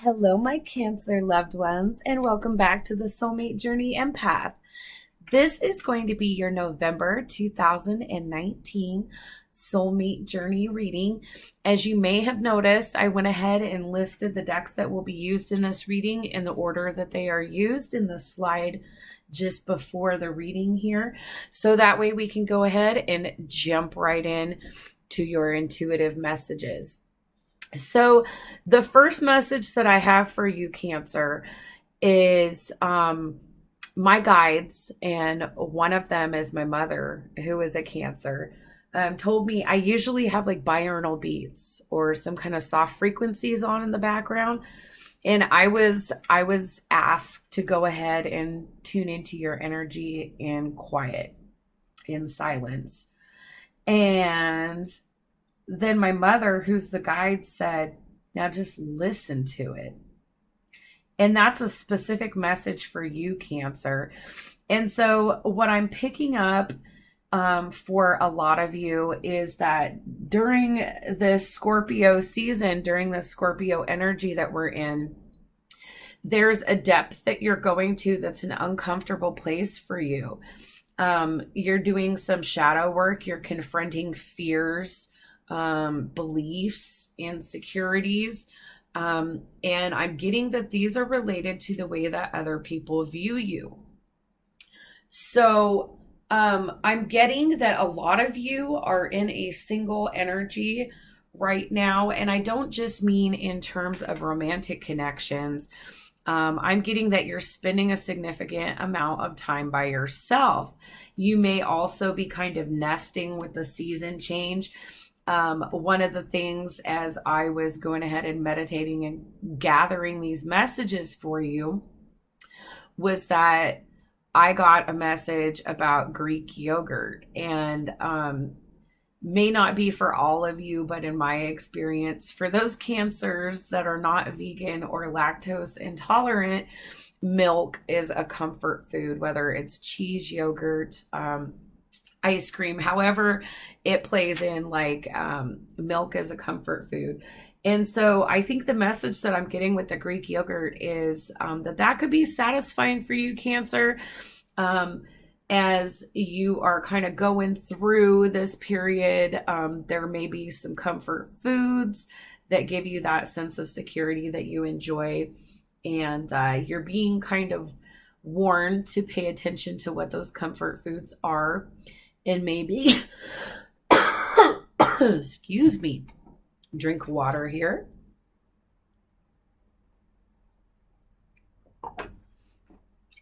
Hello, my Cancer loved ones, and welcome back to the Soulmate Journey Empath. This is going to be your November 2019 Soulmate Journey reading. As you may have noticed, I went ahead and listed the decks that will be used in this reading in the order that they are used in the slide just before the reading here. So that way we can go ahead and jump right in to your intuitive messages. So the first message that I have for you, Cancer, is my guides, and one of them is my mother, who is a Cancer, told me I usually have like binaural beats or some kind of soft frequencies on in the background. And I was asked to go ahead and tune into your energy in quiet, in silence. And then my mother, who's the guide, said, now just listen to it. And that's a specific message for you, Cancer. And so what I'm picking up for a lot of you is that during this Scorpio season, during the Scorpio energy that we're in, there's a depth that you're going to that's an uncomfortable place for you. You're doing some shadow work. You're confronting fears, beliefs, insecurities. And I'm getting that these are related to the way that other people view you. So I'm getting that a lot of you are in a single energy right now. And I don't just mean in terms of romantic connections. I'm getting that you're spending a significant amount of time by yourself. You may also be kind of nesting with the season change. One of the things as I was going ahead and meditating and gathering these messages for you was that I got a message about Greek yogurt, and may not be for all of you, but in my experience, for those Cancers that are not vegan or lactose intolerant, milk is a comfort food, whether it's cheese, yogurt, ice cream, however it plays in, like milk is a comfort food. And so I think the message that I'm getting with the Greek yogurt is that could be satisfying for you, Cancer, as you are kind of going through this period. There may be some comfort foods that give you that sense of security that you enjoy. And you're being kind of warned to pay attention to what those comfort foods are. And maybe, excuse me, drink water here.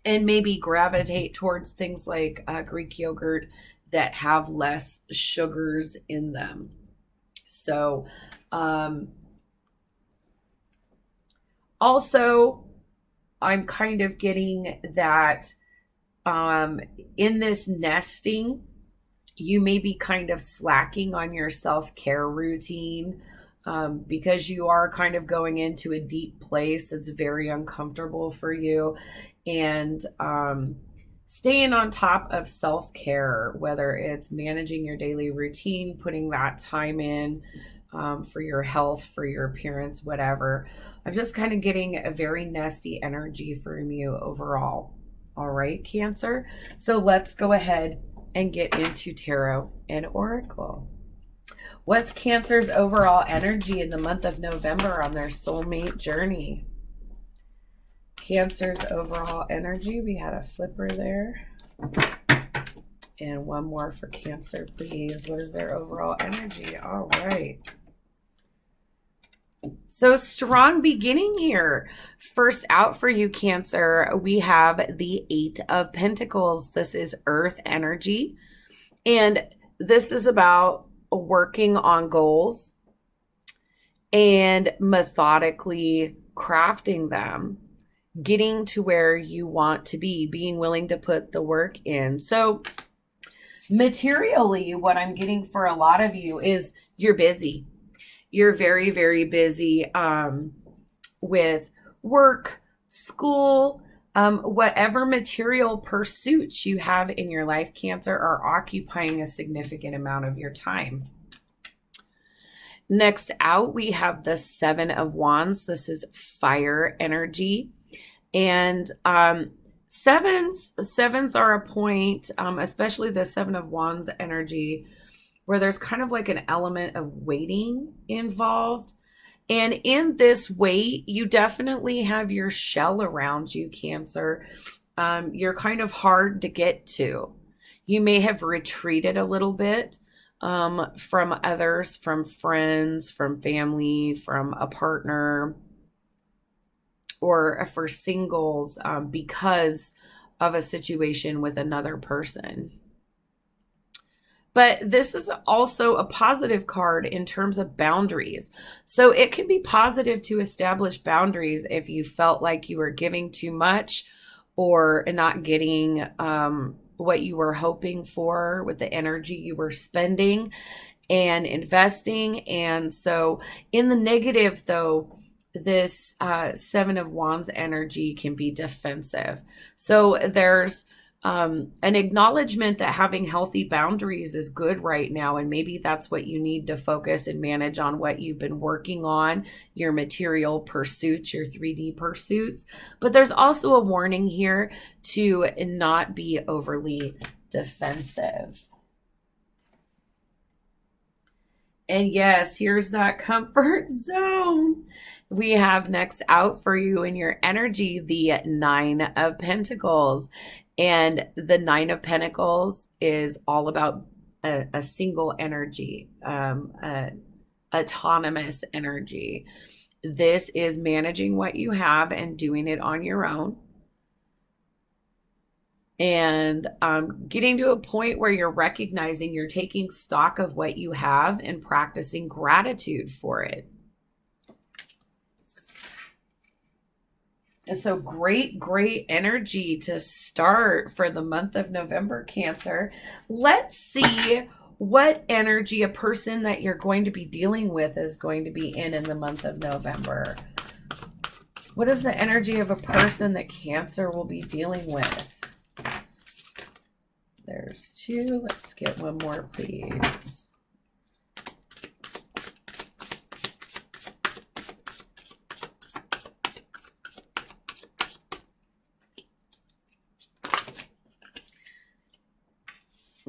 And maybe gravitate towards things like Greek yogurt that have less sugars in them. So, also, I'm kind of getting that in this nesting, you may be kind of slacking on your self-care routine because you are kind of going into a deep place. It's very uncomfortable for you. And staying on top of self-care, whether it's managing your daily routine, putting that time in for your health, for your appearance, whatever. I'm just kind of getting a very nasty energy from you overall. All right, Cancer. So let's go ahead and get into tarot and oracle. What's Cancer's overall energy in the month of November on their soulmate journey? Cancer's overall energy. We had a flipper there. And one more for Cancer, please. What is their overall energy? All right. So strong beginning here. First out for you, Cancer, we have the Eight of Pentacles. This is earth energy. And this is about working on goals and methodically crafting them, getting to where you want to be, being willing to put the work in. So materially, what I'm getting for a lot of you is you're busy. You're very, very busy with work, school, whatever material pursuits you have in your life, Cancer, are occupying a significant amount of your time. Next out, we have the Seven of Wands. This is fire energy. And sevens are a point, especially the Seven of Wands energy, where there's kind of like an element of waiting involved. And in this wait, you definitely have your shell around you, Cancer. You're kind of hard to get to. You may have retreated a little bit from others, from friends, from family, from a partner, or for singles because of a situation with another person. But this is also a positive card in terms of boundaries. So it can be positive to establish boundaries if you felt like you were giving too much or not getting what you were hoping for with the energy you were spending and investing. And so in the negative, though, this Seven of Wands energy can be defensive. So there's an acknowledgement that having healthy boundaries is good right now. And maybe that's what you need to focus and manage on, what you've been working on, your material pursuits, your 3D pursuits. But there's also a warning here to not be overly defensive. And yes, here's that comfort zone. We have next out for you in your energy, the Nine of Pentacles. And the Nine of Pentacles is all about a single energy, autonomous energy. This is managing what you have and doing it on your own. And getting to a point where you're recognizing, you're taking stock of what you have and practicing gratitude for it. And so great energy to start for the month of November, Cancer. Let's see what energy a person that you're going to be dealing with is going to be in the month of November. What is the energy of a person that Cancer will be dealing with? There's two. Let's get one more, please.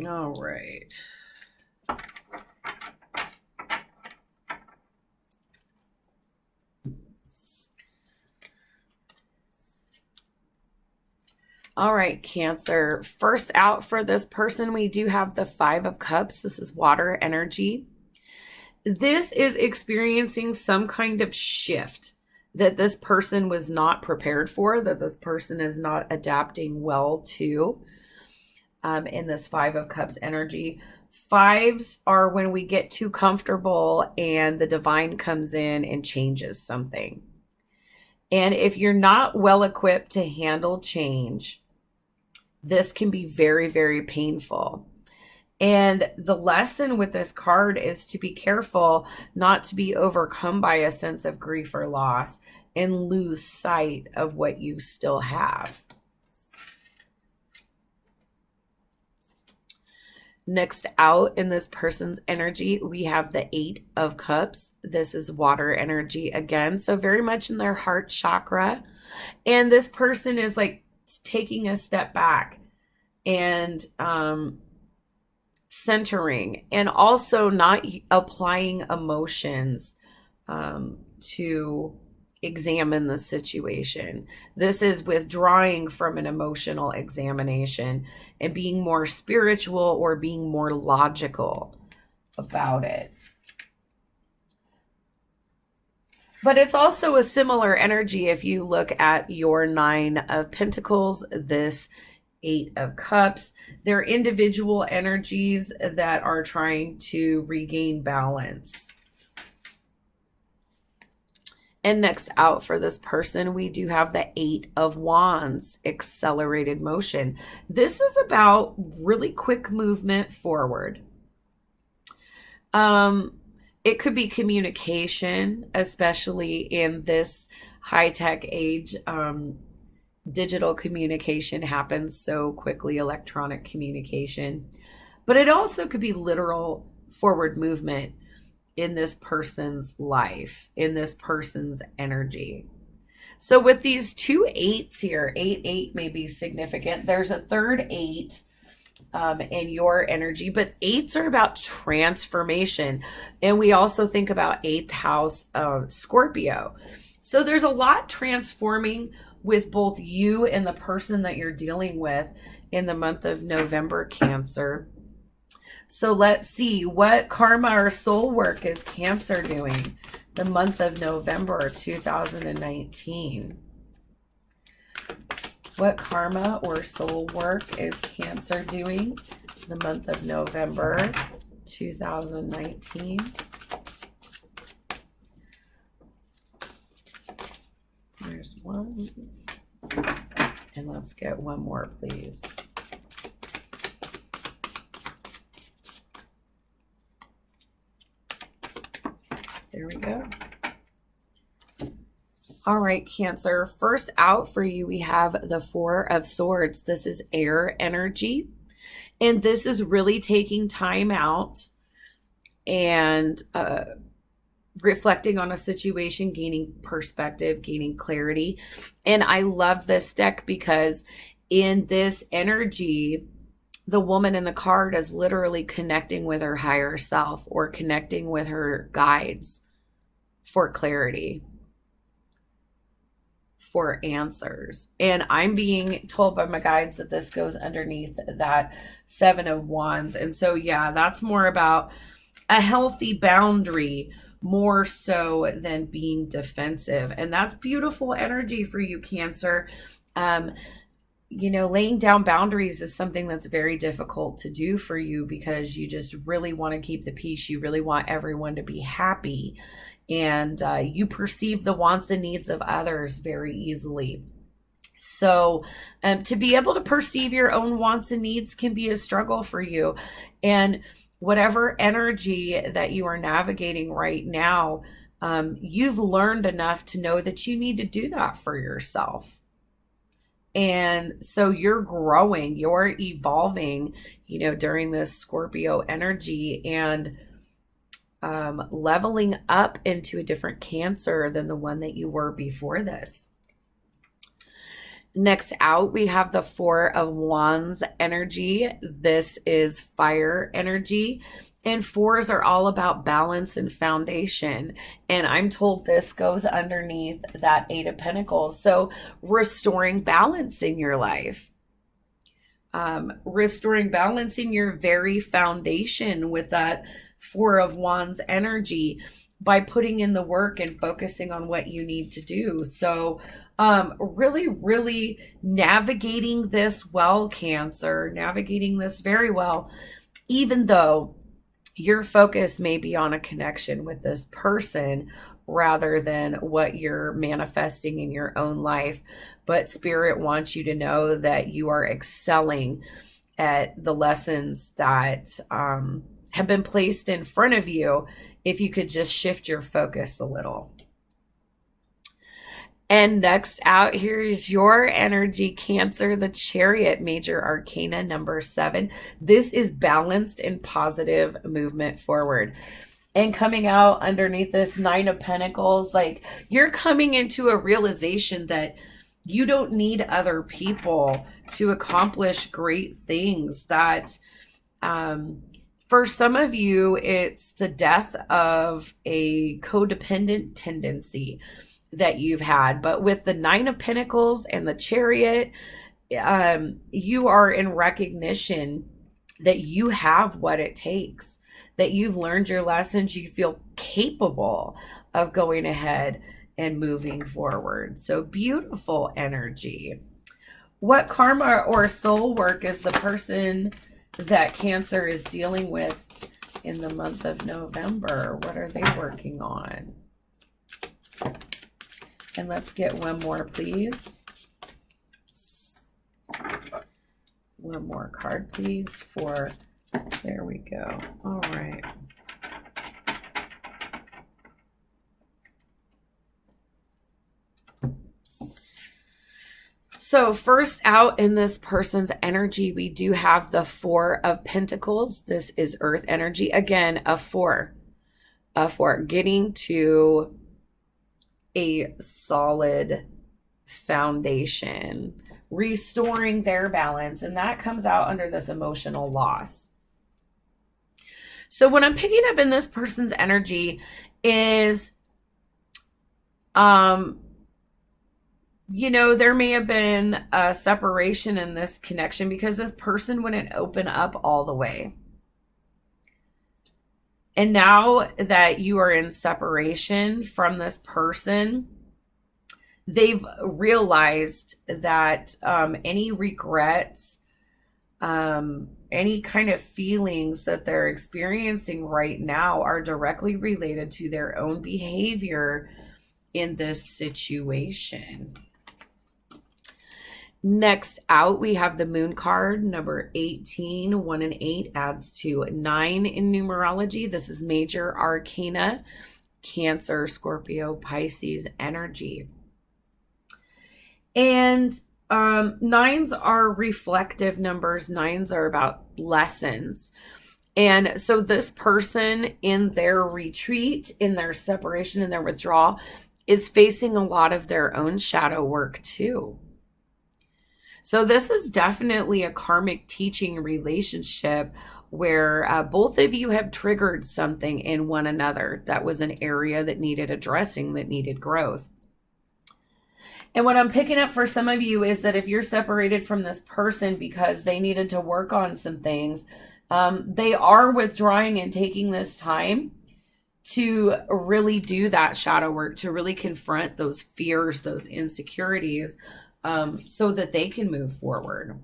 All right. All right, Cancer. First out for this person, we do have the Five of Cups. This is water energy. This is experiencing some kind of shift that this person was not prepared for, that this person is not adapting well to. In this Five of Cups energy. Fives are when we get too comfortable and the divine comes in and changes something. And if you're not well equipped to handle change, this can be very, very painful. And the lesson with this card is to be careful not to be overcome by a sense of grief or loss and lose sight of what you still have. Next out in this person's energy, we have the Eight of Cups. This is water energy again, so very much in their heart chakra. And this person is like taking a step back and centering, and also not applying emotions to examine the situation. This is withdrawing from an emotional examination and being more spiritual or being more logical about it. But it's also a similar energy if you look at your Nine of Pentacles, this Eight of Cups. They're individual energies that are trying to regain balance. And next out for this person, we do have the Eight of Wands, accelerated motion. This is about really quick movement forward. It could be communication, especially in this high-tech age. Digital communication happens so quickly, electronic communication. But it also could be literal forward movement. in this person's life, in this person's energy. So with these two eights here, 8 may be significant. There's a third 8 in your energy, but 8s are about transformation. And we also think about 8th house of Scorpio. So there's a lot transforming with both you and the person that you're dealing with in the month of November, Cancer. So let's see, what karma or soul work is Cancer doing the month of November 2019? What karma or soul work is Cancer doing the month of November 2019? There's one. And let's get one more, please. There we go. All right, Cancer. First out for you, we have the Four of Swords. This is air energy. And this is really taking time out and reflecting on a situation, gaining perspective, gaining clarity. And I love this deck because in this energy, the woman in the card is literally connecting with her higher self or connecting with her guides for clarity, for answers. And I'm being told by my guides that this goes underneath that Seven of Wands. And so, yeah, that's more about a healthy boundary more so than being defensive. And that's beautiful energy for you, Cancer. You know, laying down boundaries is something that's very difficult to do for you because you just really want to keep the peace. You really want everyone to be happy. And you perceive the wants and needs of others very easily. So to be able to perceive your own wants and needs can be a struggle for you. And whatever energy that you are navigating right now, you've learned enough to know that you need to do that for yourself. And so you're growing, you're evolving, you know, during this Scorpio energy and leveling up into a different Cancer than the one that you were before this. Next out, we have the Four of Wands energy. This is fire energy. And fours are all about balance and foundation. And I'm told this goes underneath that Eight of Pentacles. So restoring balance in your life. Restoring balance in your very foundation with that Four of Wands energy by putting in the work and focusing on what you need to do. So really navigating this well, Cancer, navigating this very well, even though your focus may be on a connection with this person rather than what you're manifesting in your own life. But Spirit wants you to know that you are excelling at the lessons that have been placed in front of you if you could just shift your focus a little. And next out here is your energy, Cancer, the Chariot, major arcana number 7. This is balanced and positive movement forward. And coming out underneath this Nine of Pentacles, like you're coming into a realization that you don't need other people to accomplish great things. That for some of you, it's the death of a codependent tendency that you've had. But with the Nine of Pentacles and the Chariot, you are in recognition that you have what it takes, that you've learned your lessons, you feel capable of going ahead and moving forward. So beautiful energy. What karma or soul work is the person that Cancer is dealing with in the month of November? What are they working on? And let's get one more, please. One more card, please, for, there we go. All right. So first out in this person's energy, we do have the Four of Pentacles. This is earth energy. Again, a 4. for getting to a solid foundation, restoring their balance, and that comes out under this emotional loss. So what I'm picking up in this person's energy is, there may have been a separation in this connection because this person wouldn't open up all the way. And now that you are in separation from this person, they've realized that any regrets, any kind of feelings that they're experiencing right now are directly related to their own behavior in this situation. Next out, we have the Moon card, number 18. 1 and 8 adds to 9 in numerology. This is major arcana, Cancer, Scorpio, Pisces energy. And nines are reflective numbers. Nines are about lessons. And so this person in their retreat, in their separation, in their withdrawal, is facing a lot of their own shadow work too. So this is definitely a karmic teaching relationship where both of you have triggered something in one another that was an area that needed addressing, that needed growth. And what I'm picking up for some of you is that if you're separated from this person because they needed to work on some things, they are withdrawing and taking this time to really do that shadow work, to really confront those fears, those insecurities, so that they can move forward.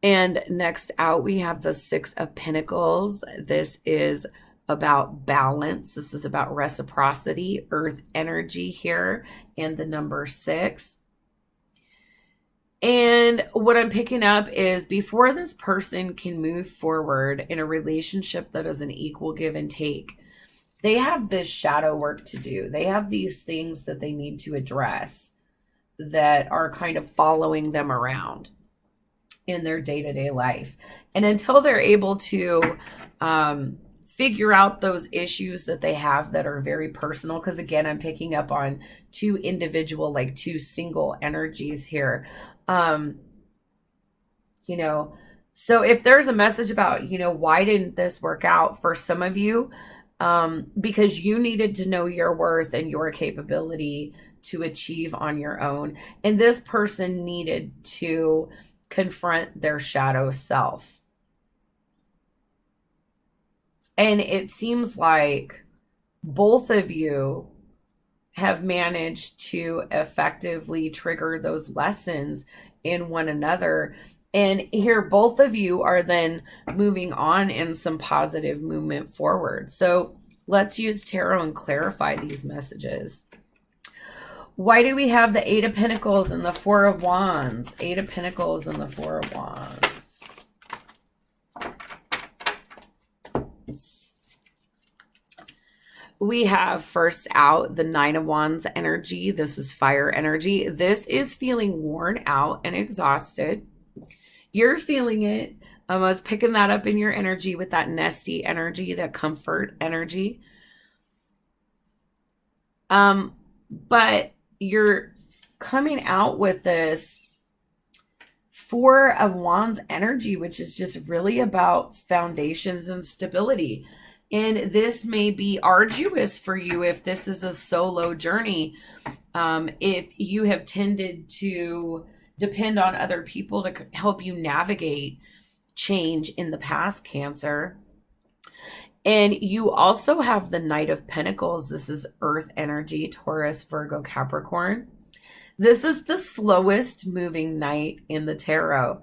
And next out, we have the 6 of Pentacles. This is about balance. This is about reciprocity, earth energy here, and the number 6. And what I'm picking up is before this person can move forward in a relationship that is an equal give and take, they have this shadow work to do. They have these things that they need to address that are kind of following them around in their day-to-day life. And until they're able to figure out those issues that they have that are very personal, because again, I'm picking up on 2 individual, like 2 single energies here. So if there's a message about, why didn't this work out for some of you? Because you needed to know your worth and your capability to achieve on your own. And this person needed to confront their shadow self. And it seems like both of you have managed to effectively trigger those lessons in one another. And here, both of you are then moving on in some positive movement forward. So let's use tarot and clarify these messages. Why do we have the 8 of Pentacles and the 4 of Wands? 8 of Pentacles and the 4 of Wands. We have first out the 9 of Wands energy. This is fire energy. This is feeling worn out and exhausted. You're feeling it. I was picking that up in your energy with that nesty energy, that comfort energy. But you're coming out with this 4 of Wands energy, which is just really about foundations and stability. And this may be arduous for you if this is a solo journey. If you have tended to depend on other people to help you navigate change in the past, Cancer. And you also have the Knight of Pentacles. This is earth energy, Taurus, Virgo, Capricorn. This is the slowest moving knight in the tarot.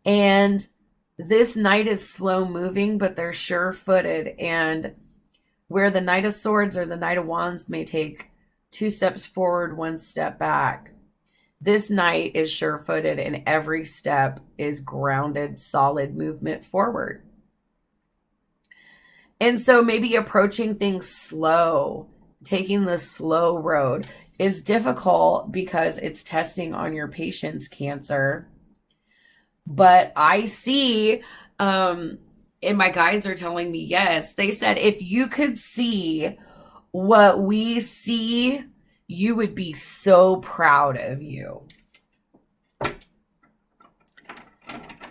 And this knight is slow moving, but they're sure-footed. And where the Knight of Swords or the Knight of Wands may take 2 steps forward, 1 step back, this knight is sure-footed, and every step is grounded, solid movement forward. And so maybe approaching things slow, taking the slow road is difficult because it's testing on your patience, Cancer. But I see And my guides are telling me yes. They said, if you could see what we see, you would be so proud of you,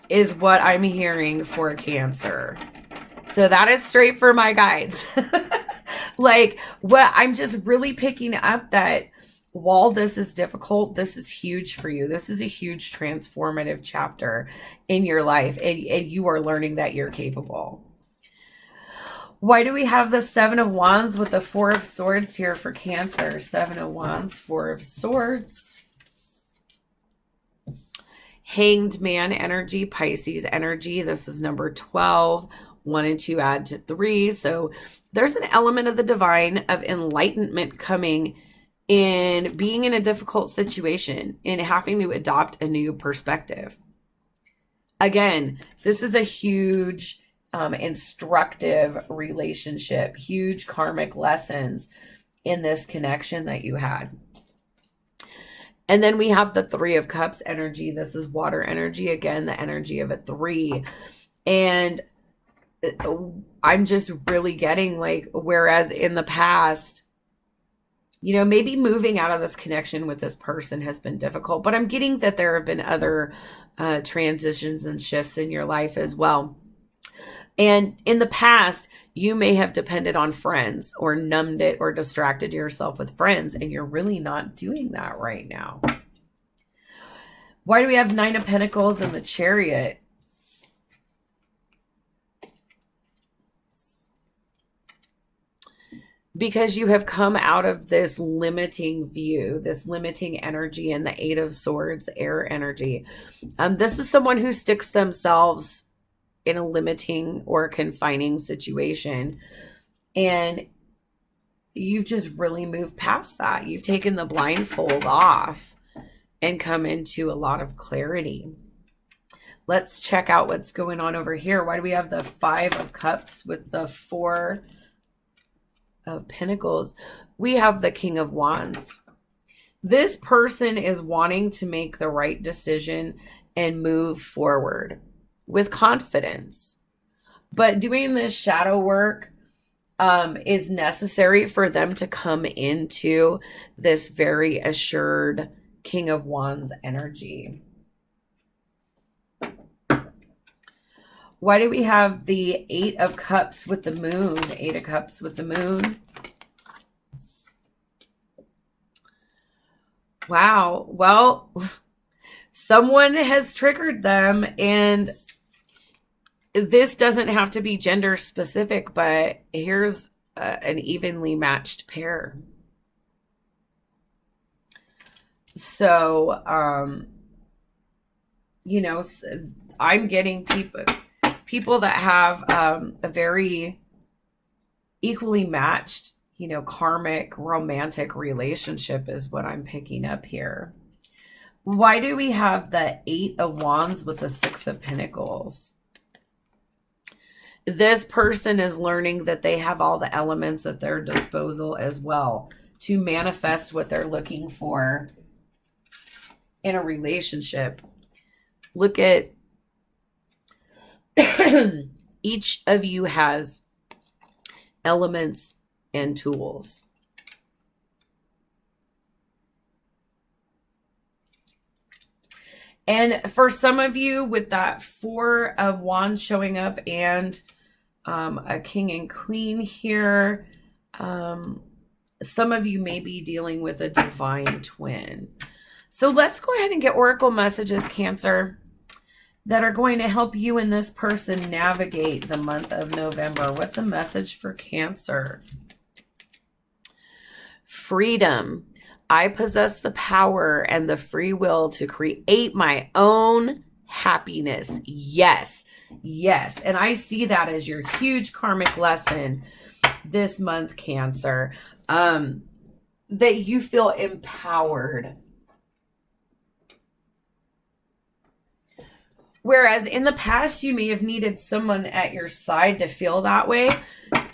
is what I'm hearing for Cancer. So that is straight for my guides. Like, what I'm just really picking up that while this is difficult, this is huge for you. This is a huge transformative chapter in your life, and you are learning that you're capable. Why do we have the Seven of Wands with the Four of Swords here for Cancer? Seven of Wands, Four of Swords. Hanged Man energy, Pisces energy. This is number 12. 1 and 2 add to 3. So there's an element of the divine, of enlightenment coming in being in a difficult situation, in having to adopt a new perspective. Again, this is a huge instructive relationship, huge karmic lessons in this connection that you had. And then we have the Three of Cups energy. This is water energy. Again, the energy of a 3. And I'm just really getting like, whereas in the past, you know, maybe moving out of this connection with this person has been difficult, but I'm getting that there have been other transitions and shifts in your life as well. And in the past, you may have depended on friends or numbed it or distracted yourself with friends, and you're really not doing that right now. Why do we have Nine of Pentacles and the Chariot? Because you have come out of this limiting view, this limiting energy, and the Eight of Swords, air energy. This is someone who sticks themselves in a limiting or confining situation. And you've just really moved past that. You've taken the blindfold off and come into a lot of clarity. Let's check out what's going on over here. Why do we have the Five of Cups with the Four of Pentacles? We have the King of Wands. This person is wanting to make the right decision and move forward with confidence. But doing this shadow work is necessary for them to come into this very assured King of Wands energy. Why do we have the Eight of Cups with the Moon? Eight of Cups with the Moon. Wow. Well, someone has triggered them, and this doesn't have to be gender specific, but here's an evenly matched pair. So, you know, I'm getting people that have a very equally matched, you know, karmic romantic relationship is what I'm picking up here. Why do we have the Eight of Wands with the Six of Pentacles? This person is learning that they have all the elements at their disposal as well to manifest what they're looking for in a relationship. Look at each of you has elements and tools. And for some of you, with that Four of Wands showing up and a King and Queen here, some of you may be dealing with a divine twin. So let's go ahead and get oracle messages, Cancer, that are going to help you and this person navigate the month of November. What's a message for Cancer? Freedom. I possess the power and the free will to create my own happiness. Yes. Yes. And I see that as your huge karmic lesson this month, Cancer. That you feel empowered. Whereas in the past, you may have needed someone at your side to feel that way.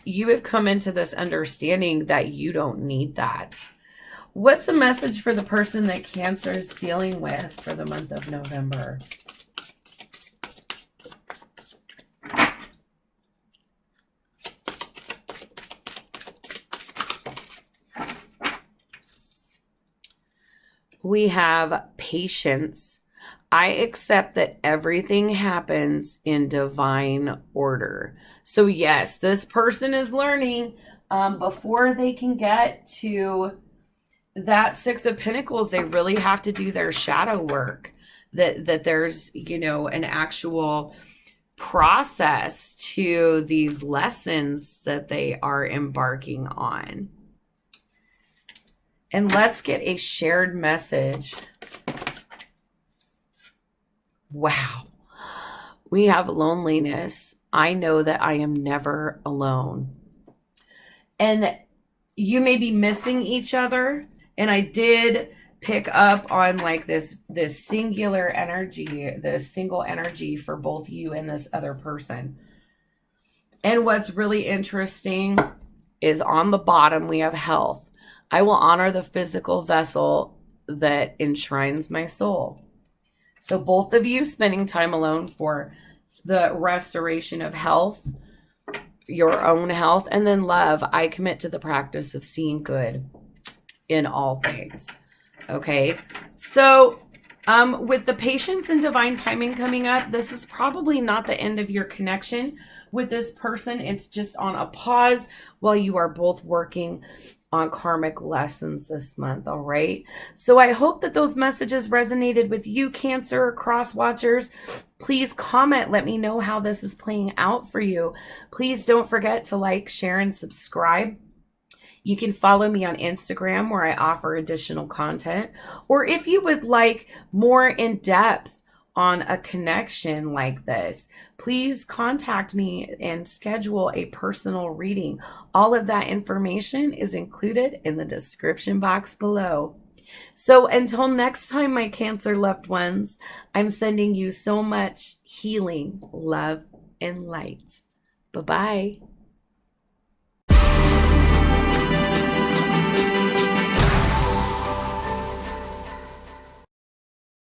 You have come into this understanding that you don't need that. What's the message for the person that Cancer is dealing with for the month of November? we have patience. I accept that everything happens in divine order. So yes, this person is learning before they can get to that Six of Pentacles, they really have to do their shadow work. That there's, you know, an actual process to these lessons that they are embarking on. And let's get a shared message. Wow. We have loneliness. I know that I am never alone. And you may be missing each other. And I did pick up on like this singular energy, this single energy for both you and this other person. And what's really interesting is on the bottom, we have health. I will honor the physical vessel that enshrines my soul. So both of you spending time alone for the restoration of health, your own health, and then love. I commit to the practice of seeing good in all things. Okay. So with the patience and divine timing coming up, this is probably not the end of your connection with this person. It's just on a pause while you are both working on karmic lessons this month. All right. So I hope that those messages resonated with you, Cancer cross watchers. Please comment. Let me know how this is playing out for you. Please don't forget to like, share, and subscribe. You can follow me on Instagram where I offer additional content. Or if you would like more in depth on a connection like this, please contact me and schedule a personal reading. All of that information is included in the description box below. So until next time, my Cancer loved ones, I'm sending you so much healing, love, and light. Bye-bye.